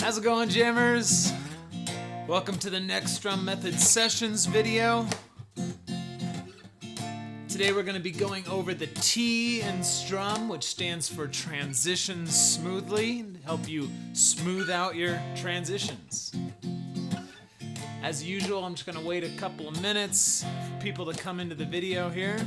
How's it going, jammers? Welcome to the next Strum Method Sessions video. Today we're going to be going over the T in Strum, which stands for transitions smoothly, to help you smooth out your transitions. As usual, I'm just going to wait a couple of minutes for people to come into the video here.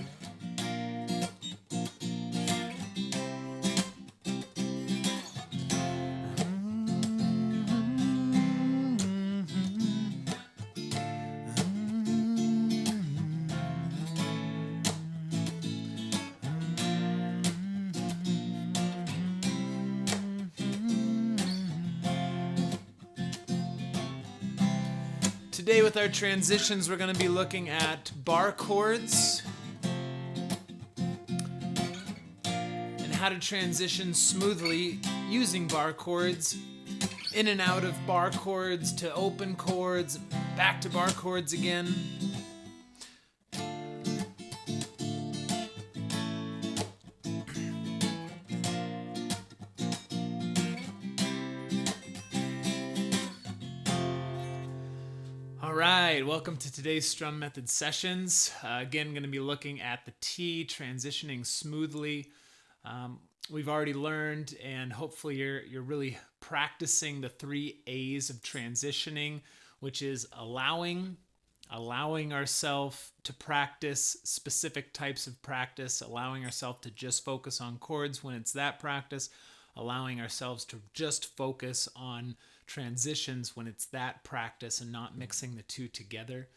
Today with our transitions, we're going to be looking at bar chords and how to transition smoothly using bar chords, in and out of bar chords to open chords, back to bar chords again. Alright, welcome to today's Strum Method Sessions. Again, going to be looking at the T, transitioning smoothly. We've already learned, and hopefully you're really practicing the 3 A's of transitioning, which is allowing ourselves to practice specific types of practice, allowing ourselves to just focus on chords when it's that practice, allowing ourselves to just focus on transitions when it's that practice and not mixing the two together.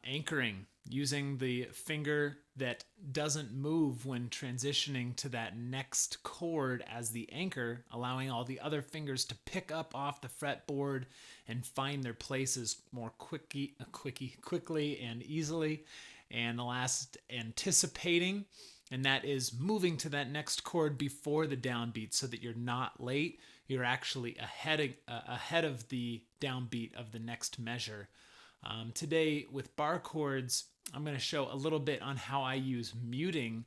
Anchoring, using the finger that doesn't move when transitioning to that next chord as the anchor, allowing all the other fingers to pick up off the fretboard and find their places more quickly and easily. And the last, anticipating, and that is moving to that next chord before the downbeat so that you're not late. You're actually ahead of the downbeat of the next measure. Today with bar chords, I'm going to show a little bit on how I use muting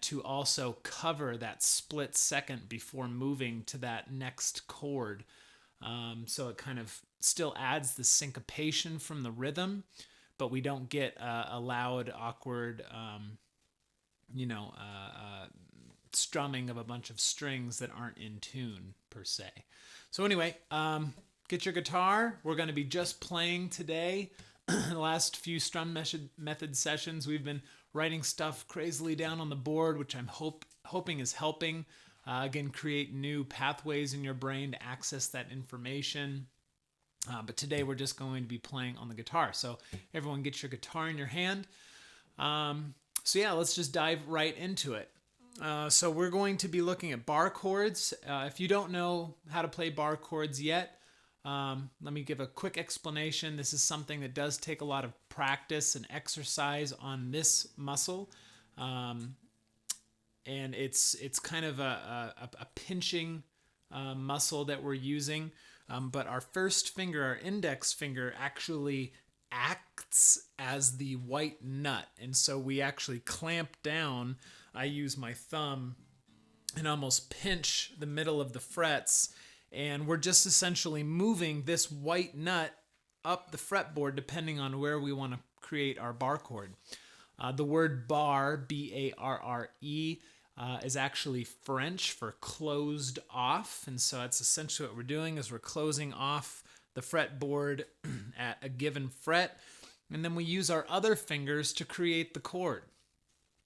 to also cover that split second before moving to that next chord. So it kind of still adds the syncopation from the rhythm, but we don't get a loud, awkward, strumming of a bunch of strings that aren't in tune per se. So anyway, get your guitar. We're going to be just playing today. The last few Strum Method sessions, we've been writing stuff crazily down on the board, which I'm hoping is helping, again, create new pathways in your brain to access that information. But today we're just going to be playing on the guitar. So everyone get your guitar in your hand. So yeah, let's just dive right into it. So we're going to be looking at bar chords. If you don't know how to play bar chords yet, let me give a quick explanation. This is something that does take a lot of practice and exercise on this muscle. And it's kind of a pinching muscle that we're using. But our first finger, our index finger, actually acts as the white nut. And so we actually clamp down. I use my thumb and almost pinch the middle of the frets, and we're just essentially moving this white nut up the fretboard depending on where we want to create our bar chord. The word bar, B-A-R-R-E, is actually French for closed off, and so that's essentially what we're doing is we're closing off the fretboard at a given fret, and then we use our other fingers to create the chord.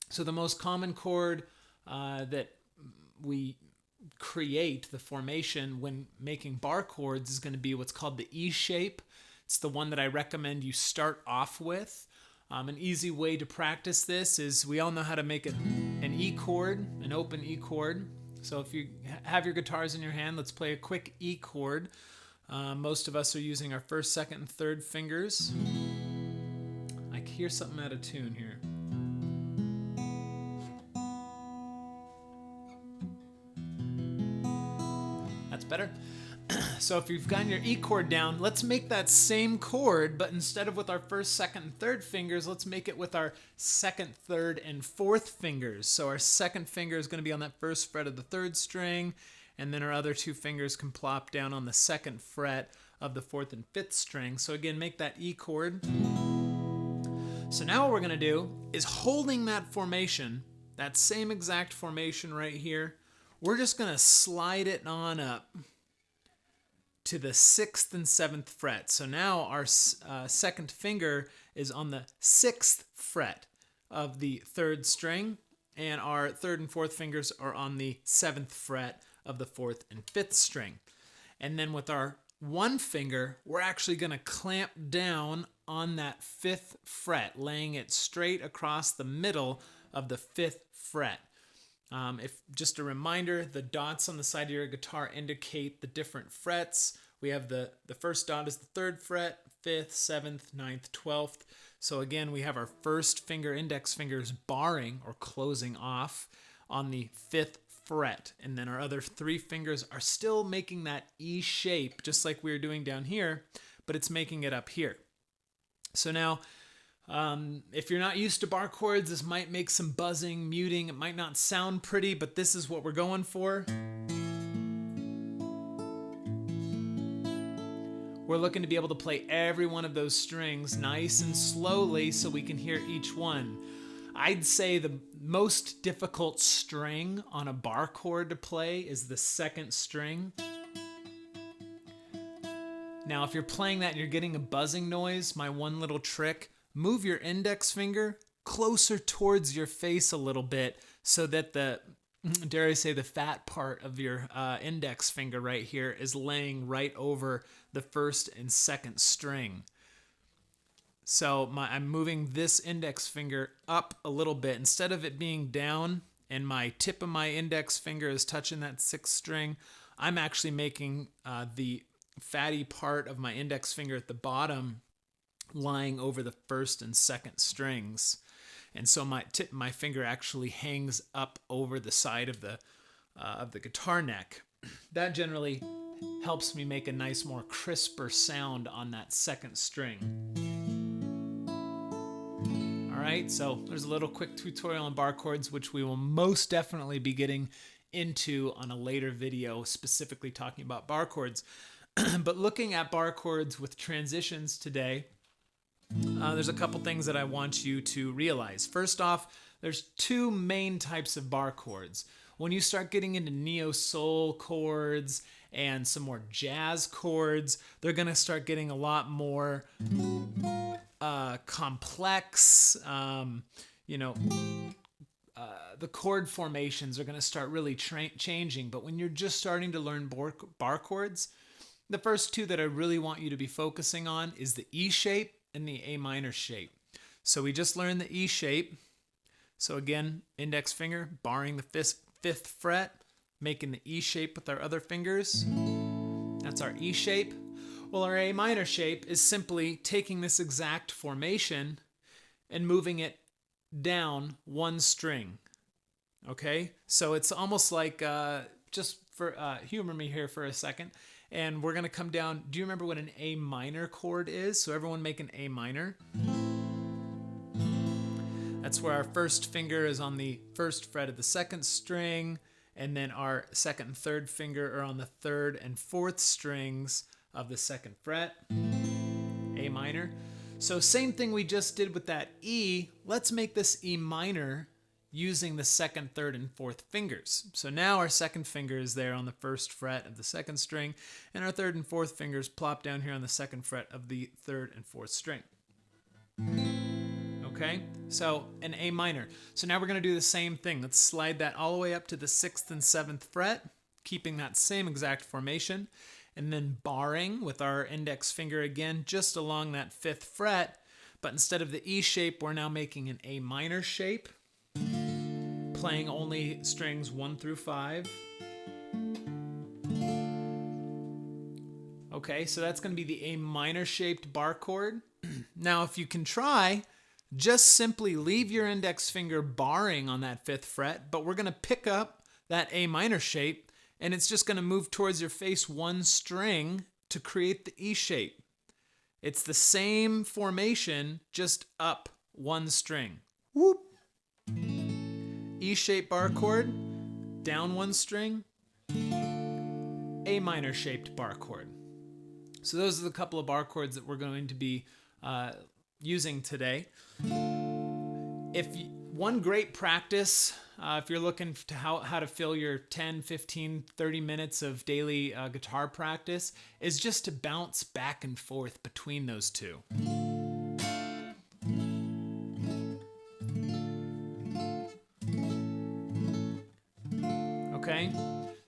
So the most common chord that we create, the formation when making bar chords, is going to be what's called the E shape. It's the one that I recommend you start off with. An easy way to practice this is we all know how to make an E chord, an open E chord. So if you have your guitars in your hand, let's play a quick E chord. Most of us are using our first, second, and third fingers. I hear something out of tune here. That's better. So if you've gotten your E chord down, let's make that same chord, but instead of with our first, second, and third fingers, let's make it with our second, third, and fourth fingers. So our second finger is going to be on that first fret of the third string, and then our other two fingers can plop down on the 2nd fret of the 4th and 5th string. So again, make that E chord. So now what we're going to do is, holding that formation, that same exact formation right here, we're just going to slide it on up to the 6th and 7th fret. So now our 2nd finger is on the 6th fret of the 3rd string, and our 3rd and 4th fingers are on the 7th fret of the 4th and 5th string. And then with our one finger, we're actually going to clamp down on that 5th fret, laying it straight across the middle of the 5th fret. If just a reminder, the dots on the side of your guitar indicate the different frets. We have the first dot is the 3rd fret, 5th, 7th, 9th, 12th. So again, we have our first finger, index fingers, barring or closing off on the 5th fret. And then our other 3 fingers are still making that E shape, just like we were doing down here, but it's making it up here. So now, if you're not used to bar chords, this might make some buzzing, muting. It might not sound pretty, but this is what we're going for. We're looking to be able to play every one of those strings nice and slowly so we can hear each one. I'd say the most difficult string on a bar chord to play is the 2nd string. Now, if you're playing that and you're getting a buzzing noise, my one little trick, move your index finger closer towards your face a little bit so that the, dare I say, the fat part of your index finger right here is laying right over the 1st and 2nd string. So I'm moving this index finger up a little bit. Instead of it being down and my tip of my index finger is touching that 6th string, I'm actually making the fatty part of my index finger at the bottom lying over the 1st and 2nd strings. And so my tip of my finger actually hangs up over the side of the guitar neck. That generally helps me make a nice, more crisper sound on that 2nd string. All right, so there's a little quick tutorial on bar chords, which we will most definitely be getting into on a later video, specifically talking about bar chords. But looking at bar chords with transitions today, there's a couple things that I want you to realize. First off, there's 2 main types of bar chords. When you start getting into neo-soul chords and some more jazz chords, they're going to start getting a lot more complex. The chord formations are going to start really changing. But when you're just starting to learn bar chords, the first 2 that I really want you to be focusing on is the E shape and the A minor shape. So we just learned the E shape. So again, index finger barring the 5th fret, making the E shape with our other fingers. That's our E shape. Well, our A minor shape is simply taking this exact formation and moving it down 1 string. Okay? So it's almost like, just for humor me here for a second, and we're going to come down. Do you remember what an A minor chord is? So everyone make an A minor. That's where our first finger is on the 1st fret of the 2nd string, and then our 2nd and 3rd finger are on the 3rd and 4th strings of the 2nd fret. A minor. So same thing we just did with that E. Let's make this E minor using the 2nd, 3rd, and 4th fingers. So now our 2nd finger is there on the 1st fret of the 2nd string, and our 3rd and 4th fingers plop down here on the 2nd fret of the 3rd and 4th string. Okay, so an A minor. So now we're going to do the same thing. Let's slide that all the way up to the 6th and 7th fret, keeping that same exact formation, and then barring with our index finger again just along that 5th fret, but instead of the E shape, we're now making an A minor shape, playing only strings 1 through 5. Okay, so that's going to be the A minor shaped bar chord. Now, if you can try, just simply leave your index finger barring on that 5th fret, but we're going to pick up that A minor shape, and it's just going to move towards your face 1 string to create the E shape. It's the same formation, just up 1 string. Whoop. E shape bar chord, down 1 string, A minor shaped bar chord. So those are the couple of bar chords that we're going to be using today. One great practice, if you're looking to how to fill your 10, 15, 30 minutes of daily guitar practice, is just to bounce back and forth between those two. Okay,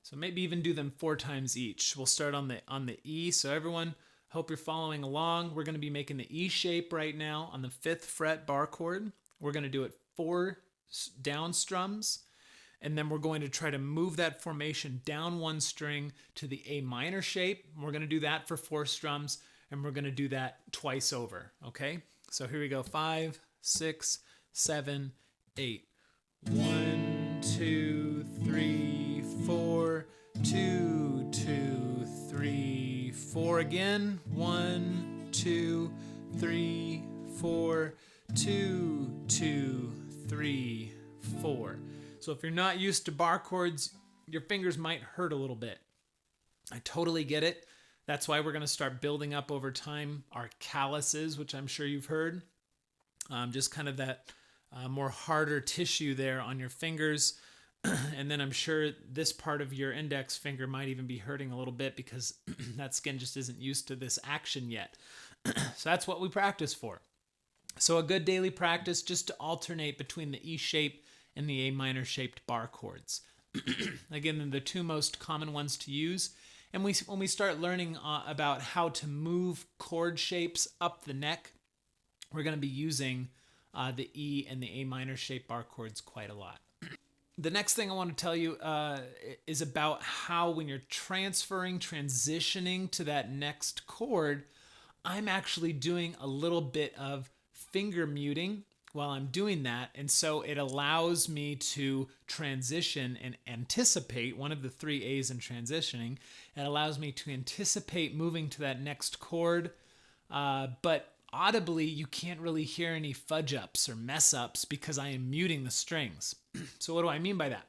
so maybe even do them 4 times each. We'll start on the E. So everyone, hope you're following along. We're going to be making the E shape right now on the 5th fret bar chord. We're going to do it 4 down strums, and then we're going to try to move that formation down 1 string to the A minor shape. We're going to do that for 4 strums, and we're going to do that twice over. Okay, so here we go. 5, 6, 7, 8. 1, 2, 3, 4. 2, 2, 3, 4 again. 1, 2, 3, 4. 2, 2, 3, 4. So if you're not used to bar chords, your fingers might hurt a little bit. I totally get it. That's why we're going to start building up over time our calluses, which I'm sure you've heard. Just kind of that more harder tissue there on your fingers. And then I'm sure this part of your index finger might even be hurting a little bit because that skin just isn't used to this action yet. So that's what we practice for. So a good daily practice just to alternate between the E shape and the A minor shaped bar chords. Again, they're the 2 most common ones to use. And when we start learning about how to move chord shapes up the neck, we're going to be using the E and the A minor shaped bar chords quite a lot. The next thing I want to tell you is about how when you're transitioning to that next chord, I'm actually doing a little bit of finger muting while I'm doing that, and so it allows me to transition and anticipate one of the 3 A's in transitioning. It allows me to anticipate moving to that next chord, but audibly you can't really hear any fudge ups or mess ups because I am muting the strings. So what do I mean by that?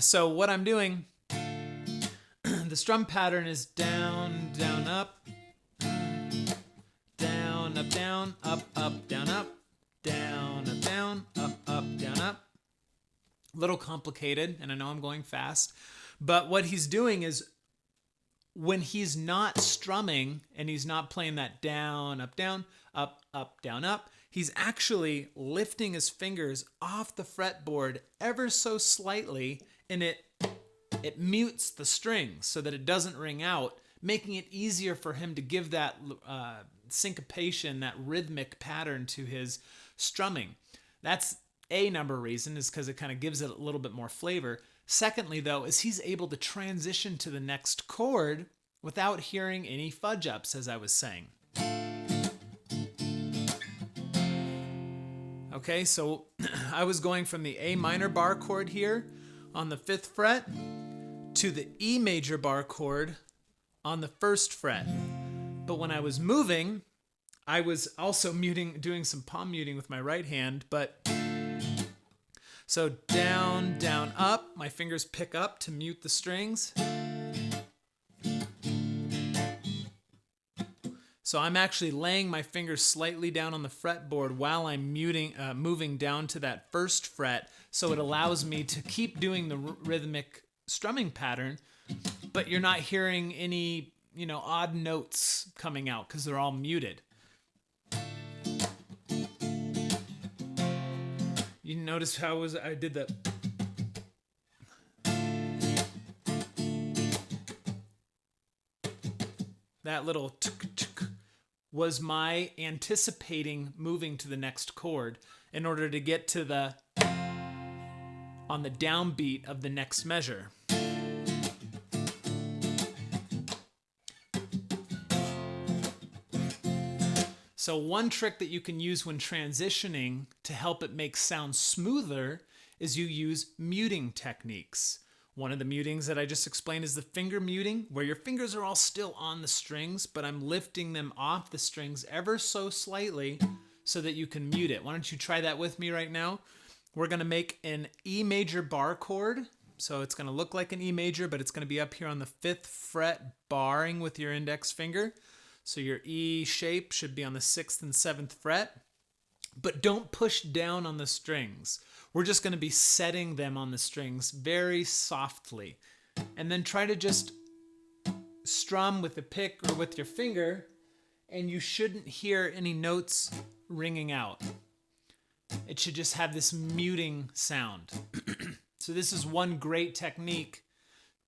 So what I'm doing, the strum pattern is down, down, up, down, up, down, up, down, up, down, up, down, up, down, up. A little complicated, and I know I'm going fast, but what he's doing is when he's not strumming and he's not playing that down, up, down, up, he's actually lifting his fingers off the fretboard ever so slightly, and it mutes the strings so that it doesn't ring out, making it easier for him to give that syncopation, that rhythmic pattern to his strumming. That's a number reason, is because it kind of gives it a little bit more flavor. Secondly, though, is he's able to transition to the next chord without hearing any fudge ups, as I was saying. Okay, so I was going from the A minor bar chord here on the 5th fret to the E major bar chord on the 1st fret. But when I was moving, I was also doing some palm muting with my right hand, but so down, down, up, my fingers pick up to mute the strings. So I'm actually laying my fingers slightly down on the fretboard while I'm moving down to that 1st fret, so it allows me to keep doing the rhythmic strumming pattern, but you're not hearing any, odd notes coming out because they're all muted. You notice how I did that. That little tuk-tuk was my anticipating moving to the next chord in order to get to on the downbeat of the next measure. So one trick that you can use when transitioning to help it make sound smoother is you use muting techniques. One of the mutings that I just explained is the finger muting, where your fingers are all still on the strings, but I'm lifting them off the strings ever so slightly so that you can mute it. Why don't you try that with me right now? We're going to make an E major bar chord So it's going to look like an E major, but it's going to be up here on the 5th fret, barring with your index finger. So your E shape should be on the 6th and 7th fret. But don't push down on the strings. We're just going to be setting them on the strings very softly. And then try to just strum with the pick or with your finger, and you shouldn't hear any notes ringing out. It should just have this muting sound. So this is one great technique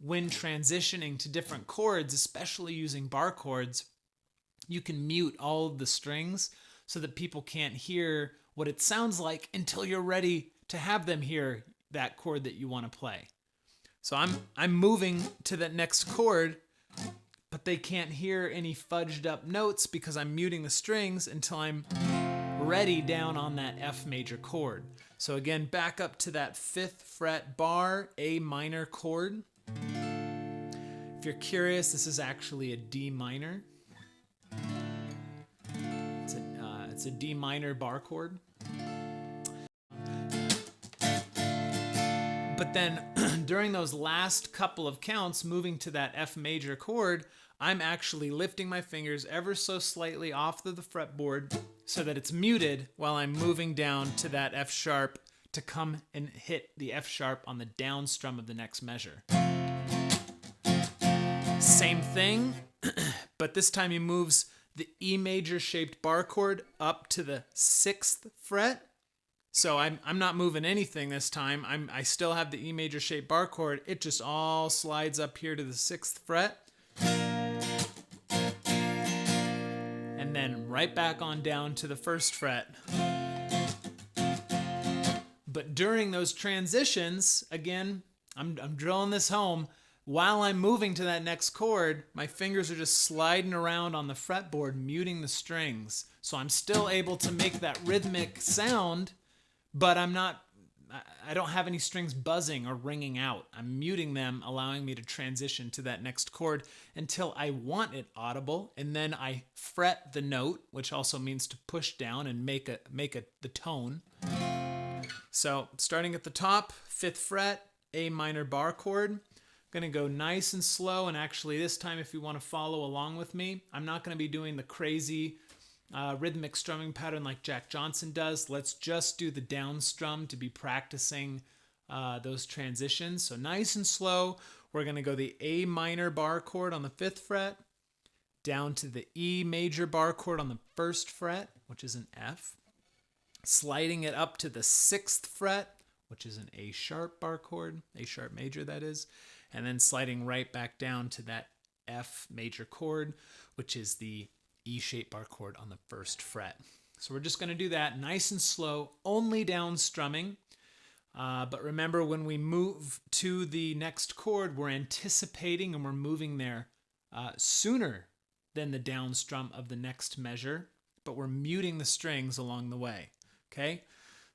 when transitioning to different chords, especially using bar chords. You can mute all of the strings so that people can't hear what it sounds like until you're ready to have them hear that chord that you want to play. So I'm moving to that next chord, but they can't hear any fudged up notes because I'm muting the strings until I'm ready down on that F major chord. So again, back up to that 5th fret bar, A minor chord. If you're curious, this is actually a D minor. It's a D minor bar chord. But then during those last couple of counts, moving to that F major chord, I'm actually lifting my fingers ever so slightly off of the fretboard so that it's muted while I'm moving down to that F sharp to come and hit the F sharp on the down strum of the next measure. Same thing, but this time he moves the E major shaped bar chord up to the 6th fret. So I'm not moving anything this time. I still have the E major shaped bar chord. It just all slides up here to the 6th fret. And then right back on down to the 1st fret. But during those transitions, again, I'm drilling this home. While I'm moving to that next chord, my fingers are just sliding around on the fretboard, muting the strings. So I'm still able to make that rhythmic sound, but I don't have any strings buzzing or ringing out. I'm muting them, allowing me to transition to that next chord until I want it audible, and then I fret the note, which also means to push down and make the tone. So starting at the top, 5th fret, A minor bar chord. I'm going to go nice and slow, and actually this time if you want to follow along with me, I'm not going to be doing the crazy rhythmic strumming pattern like Jack Johnson does. Let's just do the down strum to be practicing those transitions. So nice and slow, we're going to go the A minor bar chord on the 5th fret, down to the E major bar chord on the 1st fret, which is an F, sliding it up to the 6th fret, which is an A sharp bar chord, A sharp major that is, and then sliding right back down to that F major chord, which is the E-shaped bar chord on the 1st fret. So we're just going to do that nice and slow, only down strumming. But remember, when we move to the next chord, we're anticipating and we're moving there sooner than the down strum of the next measure, but we're muting the strings along the way. Okay?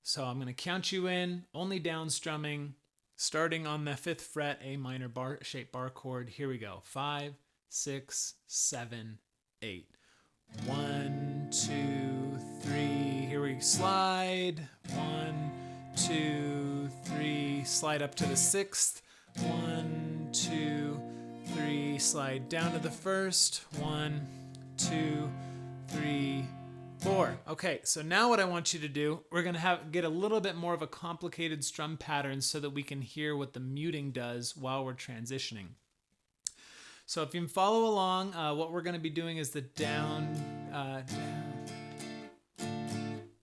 So I'm going to count you in, only down strumming, starting on the 5th fret, A minor shaped bar chord. Here we go. 5, 6, 7, 8. 1, 2, 3. Here we slide. 1, 2, 3. Slide up to the 6th. 1, 2, 3. Slide down to the 1st. 1, 2, 3, 4. Okay, so now what I want you to do, we're going to get a little bit more of a complicated strum pattern so that we can hear what the muting does while we're transitioning. So if you can follow along, what we're going to be doing is the down,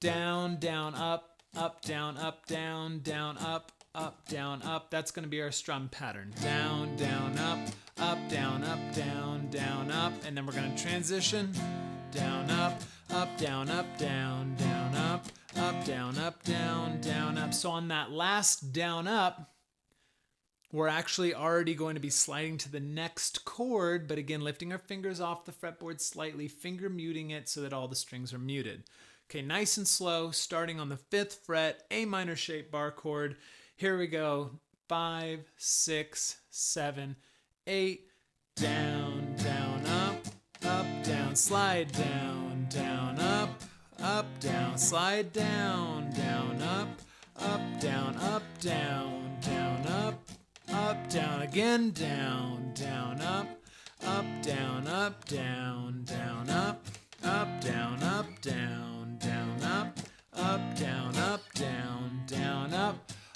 down, down, up, down, up, down, down, up, down, up. That's going to be our strum pattern. Down, down, up, down, up, down, down, up. And then we're going to transition. Down, up, down, down, down, up, down, down, up. So on that last down, up, we're actually already going to be sliding to the next chord, but again, lifting our fingers off the fretboard slightly, finger muting it so that all the strings are muted. Okay, nice and slow, starting on the 5th fret, A minor shaped bar chord. Here we go. 5, 6, 7, 8. Down, down, up, down, slide down, down, up, down, slide down, down, up, down, down, down, up, down again, down, down, up, down, down, down, up, down, down, down, up, down, down, down,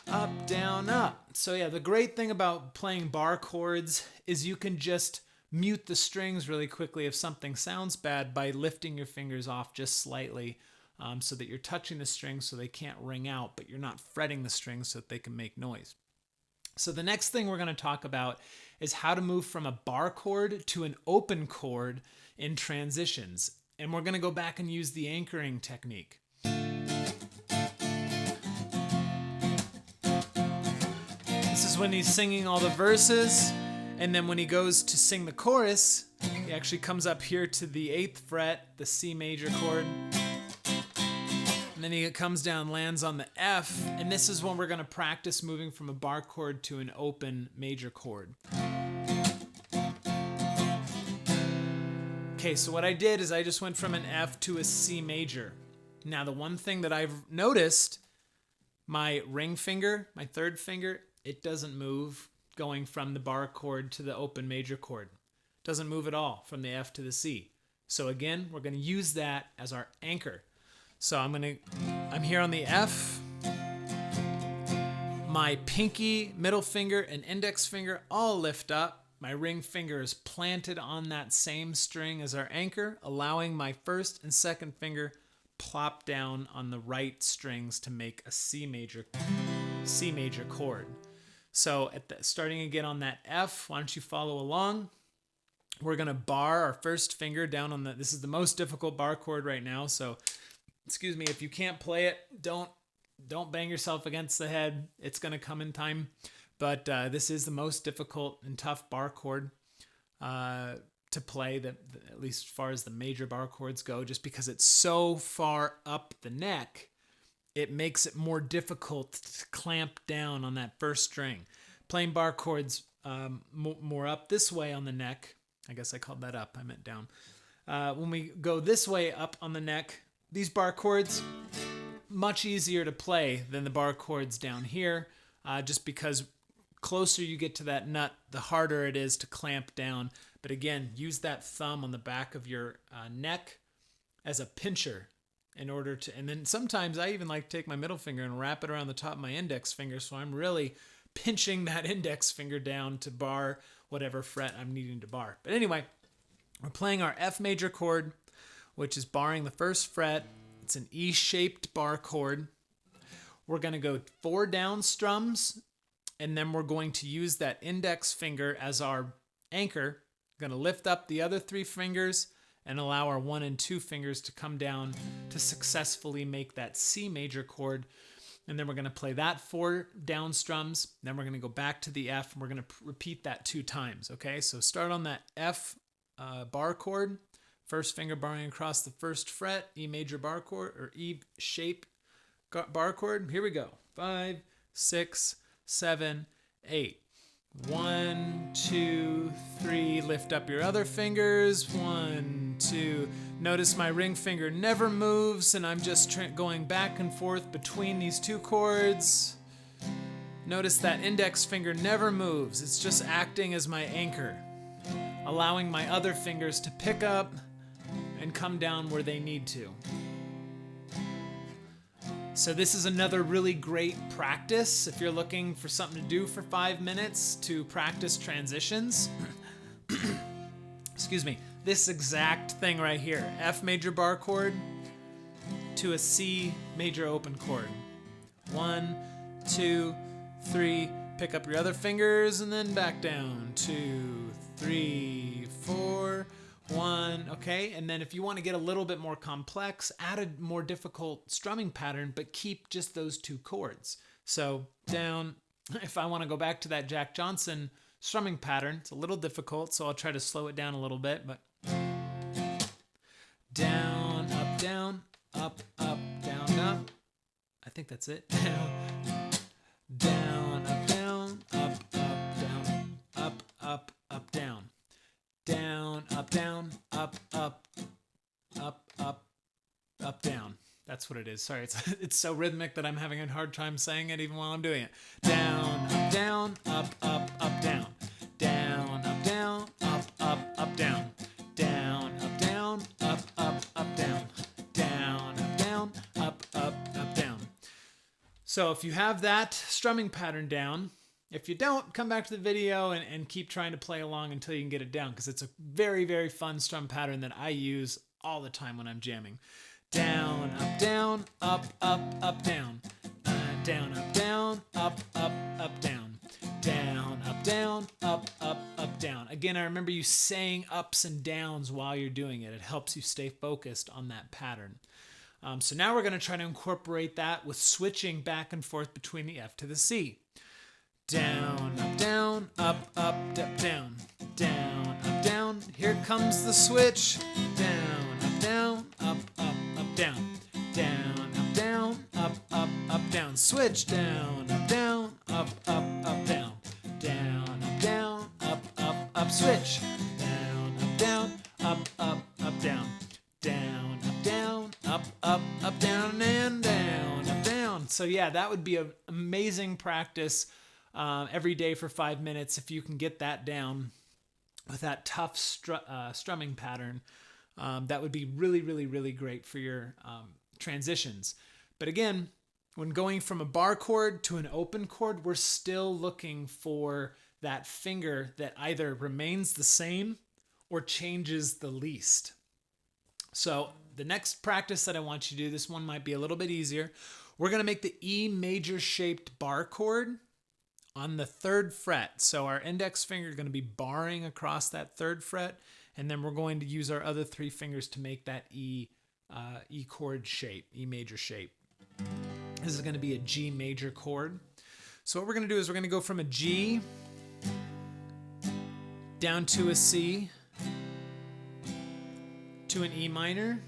up, down, up. So yeah, the great thing about playing bar chords is you can just mute the strings really quickly if something sounds bad by lifting your fingers off just slightly, so that you're touching the strings so they can't ring out, but you're not fretting the strings so that they can make noise. So the next thing we're going to talk about is how to move from a bar chord to an open chord in transitions. And we're going to go back and use the anchoring technique. This is when he's singing all the verses, and then when he goes to sing the chorus, he actually comes up here to the 8th fret, the C major chord. And then he comes down, lands on the F, and this is when we're going to practice moving from a bar chord to an open major chord. Okay, so what I did is I just went from an F to a C major. Now the one thing that I've noticed, my ring finger, my 3rd finger, it doesn't move going from the bar chord to the open major chord. It doesn't move at all from the F to the C. So again, we're going to use that as our anchor. So I'm here on the F. My pinky, middle finger, and index finger all lift up. My ring finger is planted on that same string as our anchor, allowing my 1st and 2nd finger plop down on the right strings to make a C major chord. So starting again on that F, why don't you follow along? We're going to bar our 1st finger down on this is the most difficult bar chord right now, so excuse me, if you can't play it, don't bang yourself against the head. It's going to come in time. But this is the most difficult and tough bar chord to play, at least as far as the major bar chords go, just because it's so far up the neck, it makes it more difficult to clamp down on that 1st string. Playing bar chords more up this way on the neck, I guess I called that up, I meant down. When we go this way up on the neck, these bar chords, much easier to play than the bar chords down here, just because closer you get to that nut, the harder it is to clamp down. But again, use that thumb on the back of your neck as a pincher in order to, and then sometimes I even like to take my middle finger and wrap it around the top of my index finger, so I'm really pinching that index finger down to bar whatever fret I'm needing to bar. But anyway, we're playing our F major chord, which is barring the 1st fret. It's an E-shaped bar chord. We're going to go 4 down strums, and then we're going to use that index finger as our anchor. We're going to lift up the other 3 fingers and allow our 1 and 2 fingers to come down to successfully make that C major chord. And then we're going to play that 4 down strums. Then we're going to go back to the F, and we're going to repeat that 2 times. Okay, so start on that F bar chord. 1st finger barring across the 1st fret, E major bar chord, or E shape bar chord. Here we go. 5, 6, 7, 8. 1, 2, 3. Lift up your other fingers. 1, 2. Notice my ring finger never moves, and I'm just going back and forth between these 2 chords. Notice that index finger never moves. It's just acting as my anchor, allowing my other fingers to pick up and come down where they need to. So this is another really great practice if you're looking for something to do for 5 minutes to practice transitions. Excuse me. This exact thing right here, F major bar chord to a C major open chord. 1, 2, 3. Pick up your other fingers and then back down. 2, 3, 4. 1, okay, and then if you want to get a little bit more complex, add a more difficult strumming pattern, but keep just those 2 chords. So down, if I want to go back to that Jack Johnson strumming pattern, it's a little difficult, so I'll try to slow it down a little bit, but down, down, up, down, up. I think that's it. Down, down, up, down, up, down. Down, down, up, down. That's what it is. Sorry, it's so rhythmic that I'm having a hard time saying it even while I'm doing it. Down, up, down, up, down. So if you have that strumming pattern down, if you don't, come back to the video and keep trying to play along until you can get it down, because it's a very, very fun strum pattern that I use all the time when I'm jamming. Down, up, down, up, down. Down, up, down, up, down. Down, up, down, up, down. Again, I remember you saying ups and downs while you're doing it. It helps you stay focused on that pattern. So now we're going to try to incorporate that with switching back and forth between the F to the C. Down, up, down, up, down. Down, up, down. Here comes the switch. Down, up, down, up, down. Down, up, down, up, down. Switch. Down, up, down, up, down. Down, up, down, up, switch. Down, up, down, up, down. Down, up, down, up, down, and down, up, down. So yeah, that would be an amazing practice every day for 5 minutes if you can get that down with that tough strumming pattern. That would be really, really, really great for your transitions. But again, when going from a bar chord to an open chord, we're still looking for that finger that either remains the same or changes the least. So the next practice that I want you to do, this one might be a little bit easier. We're going to make the E major shaped bar chord on the 3rd fret. So our index finger is going to be barring across that 3rd fret, and then we're going to use our other 3 fingers to make that E chord shape, E major shape. This is going to be a G major chord. So what we're going to do is we're going to go from a G down to a C to an E minor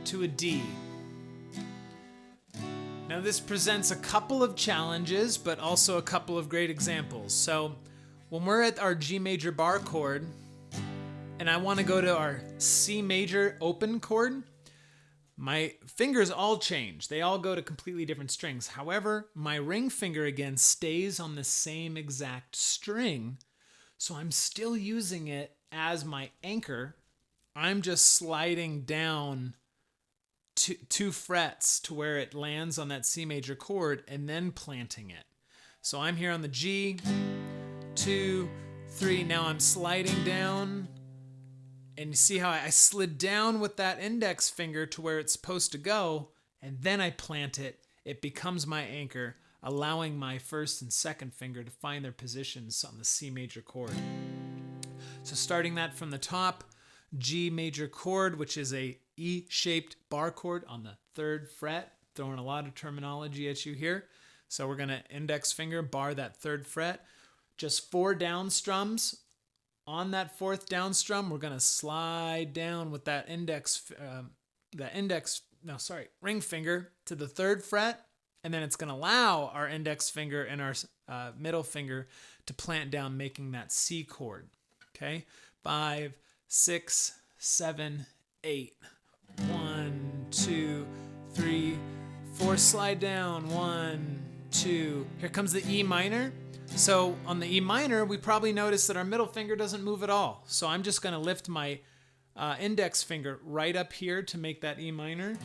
to a D. Now this presents a couple of challenges, but also a couple of great examples. So when we're at our G major bar chord, and I want to go to our C major open chord, my fingers all change. They all go to completely different strings. However, my ring finger again stays on the same exact string, so I'm still using it as my anchor. I'm just sliding down 2 frets to where it lands on that C major chord and then planting it. So I'm here on the G, 2, 3. Now I'm sliding down, and you see how I slid down with that index finger to where it's supposed to go, and then I plant it. It becomes my anchor, allowing my 1st and 2nd finger to find their positions on the C major chord. So starting that from the top, G major chord, which is a E-shaped bar chord on the 3rd fret. Throwing a lot of terminology at you here. So we're going to index finger bar that 3rd fret. Just 4 down strums. On that 4th down strum, we're going to slide down with that ring finger to the 3rd fret, and then it's going to allow our index finger and our middle finger to plant down, making that C chord. Okay, 5, 6, 7, 8. 1, 2, 3, 4. Slide down. 1, 2. Here comes the E minor. So on the E minor, we probably notice that our middle finger doesn't move at all. So I'm just going to lift my index finger right up here to make that E minor.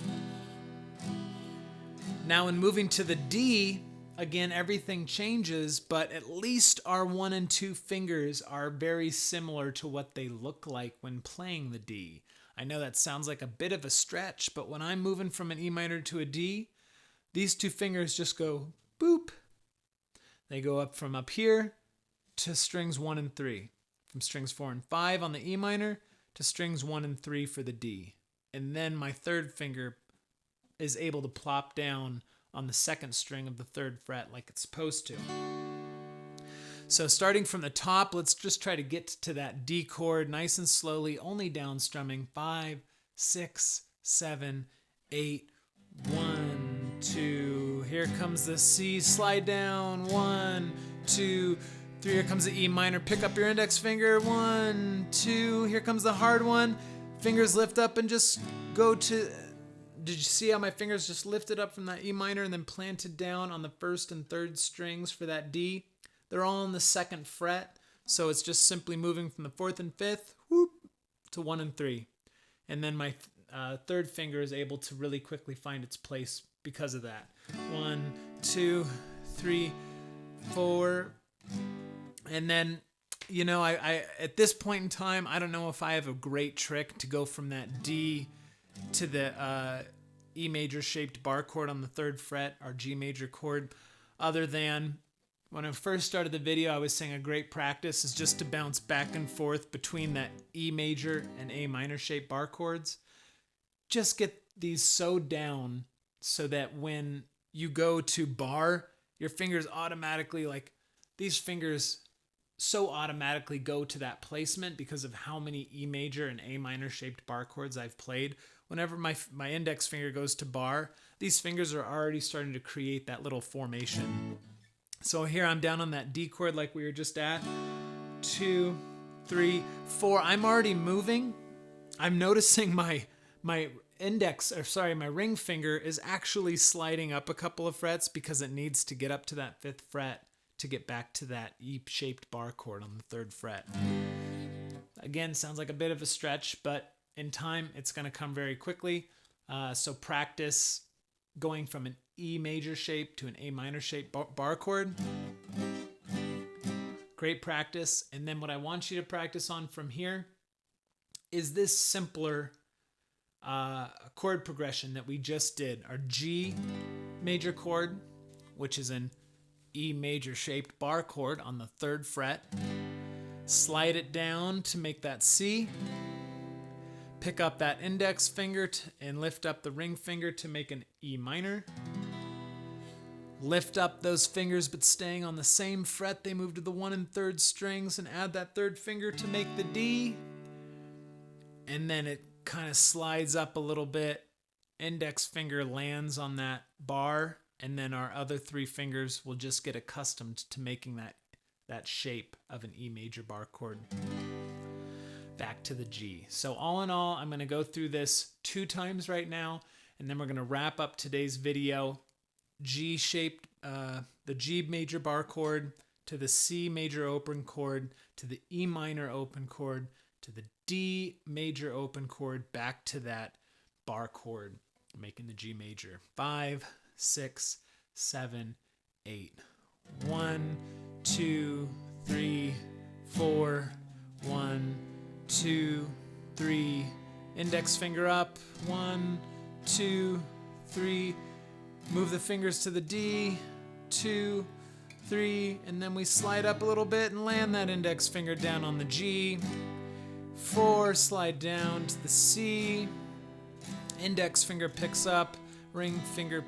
Now in moving to the D, again, everything changes, but at least our 1 and 2 fingers are very similar to what they look like when playing the D. I know that sounds like a bit of a stretch, but when I'm moving from an E minor to a D, these 2 fingers just go boop. They go up from up here to strings 1 and 3, from strings 4 and 5 on the E minor to strings 1 and 3 for the D. And then my 3rd finger is able to plop down on the 2nd string of the 3rd fret like it's supposed to. So starting from the top, let's just try to get to that D chord nice and slowly, only down strumming. 5, 6, 7, 8, 1, 2. Here comes the C, slide down. 1, 2, 3. Here comes the E minor. Pick up your index finger. 1, 2. Here comes the hard one. Fingers lift up and just go to... Did you see how my fingers just lifted up from that E minor and then planted down on the 1st and 3rd strings for that D? They're all on the 2nd fret, so it's just simply moving from the 4th and 5th whoop, to 1 and 3. And then my 3rd finger is able to really quickly find its place because of that. 1, 2, 3, 4. And then, you know, I at this point in time, I don't know if I have a great trick to go from that D to the E major shaped bar chord on the 3rd fret, our G major chord, other than when I first started the video, I was saying a great practice is just to bounce back and forth between that E major and A minor shaped bar chords. Just get these so down so that when you go to bar, your fingers automatically, like these fingers so automatically go to that placement because of how many E major and A minor shaped bar chords I've played. Whenever my index finger goes to bar, these fingers are already starting to create that little formation. So here I'm down on that D chord like we were just at. 2, 3, 4. I'm already moving. I'm noticing my ring finger is actually sliding up a couple of frets because it needs to get up to that 5th fret to get back to that E-shaped bar chord on the 3rd fret. Again, sounds like a bit of a stretch, but in time, it's going to come very quickly. So practice going from an E major shape to an A minor shape bar chord. Great practice. And then what I want you to practice on from here is this simpler chord progression that we just did. Our G major chord, which is an E major shaped bar chord on the 3rd fret. Slide it down to make that C. Pick up that index finger and lift up the ring finger to make an E minor. Lift up those fingers but staying on the same fret. They move to the 1 and 3rd strings and add that 3rd finger to make the D. And then it kind of slides up a little bit. Index finger lands on that bar, and then our other 3 fingers will just get accustomed to making that shape of an E major bar chord. Back to the G. So all in all, I'm going to go through this 2 times right now, and then we're going to wrap up today's video. G shaped, the G major bar chord to the C major open chord to the E minor open chord to the D major open chord back to that bar chord, making the G major. 5, 6, 7, 8. 1, 2, 3, 4. 1, 2, 3. Index finger up. 1, 2, 3. Move the fingers to the D. 2, 3. And then we slide up a little bit and land that index finger down on the G. 4. Slide down to the C. Index finger picks up. Ring finger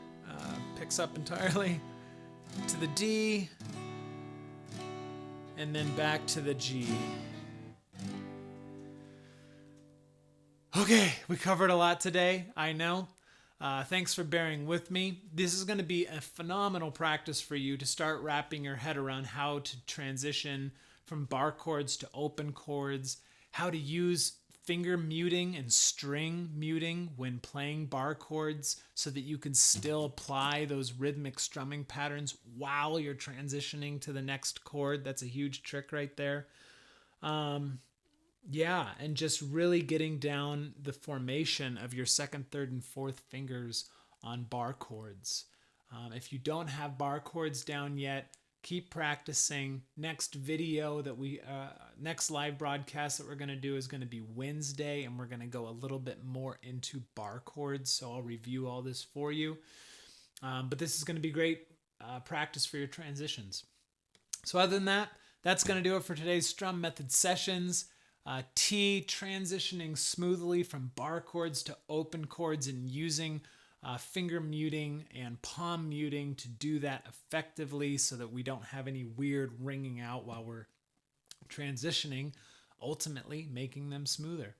picks up entirely to the D. And then back to the G. Okay, we covered a lot today, I know. Thanks for bearing with me. This is going to be a phenomenal practice for you to start wrapping your head around how to transition from bar chords to open chords, how to use finger muting and string muting when playing bar chords so that you can still apply those rhythmic strumming patterns while you're transitioning to the next chord. That's a huge trick right there. Yeah, and just really getting down the formation of your 2nd, 3rd, and 4th fingers on bar chords. If you don't have bar chords down yet, keep practicing. Next live broadcast that we're going to do is going to be Wednesday, and we're going to go a little bit more into bar chords, so I'll review all this for you. But this is going to be great practice for your transitions. So other than that, that's going to do it for today's Strum Method sessions. T, transitioning smoothly from bar chords to open chords and using finger muting and palm muting to do that effectively so that we don't have any weird ringing out while we're transitioning, ultimately making them smoother.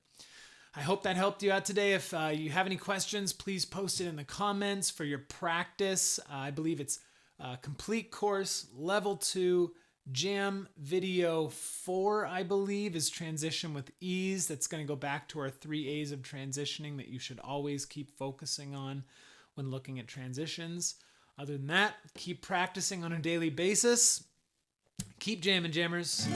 I hope that helped you out today. If you have any questions, please post it in the comments for your practice. I believe it's a complete course, level 2, Jam video 4, I believe, is transition with ease. That's going to go back to our 3 A's of transitioning that you should always keep focusing on when looking at transitions. Other than that, keep practicing on a daily basis. Keep jamming, jammers.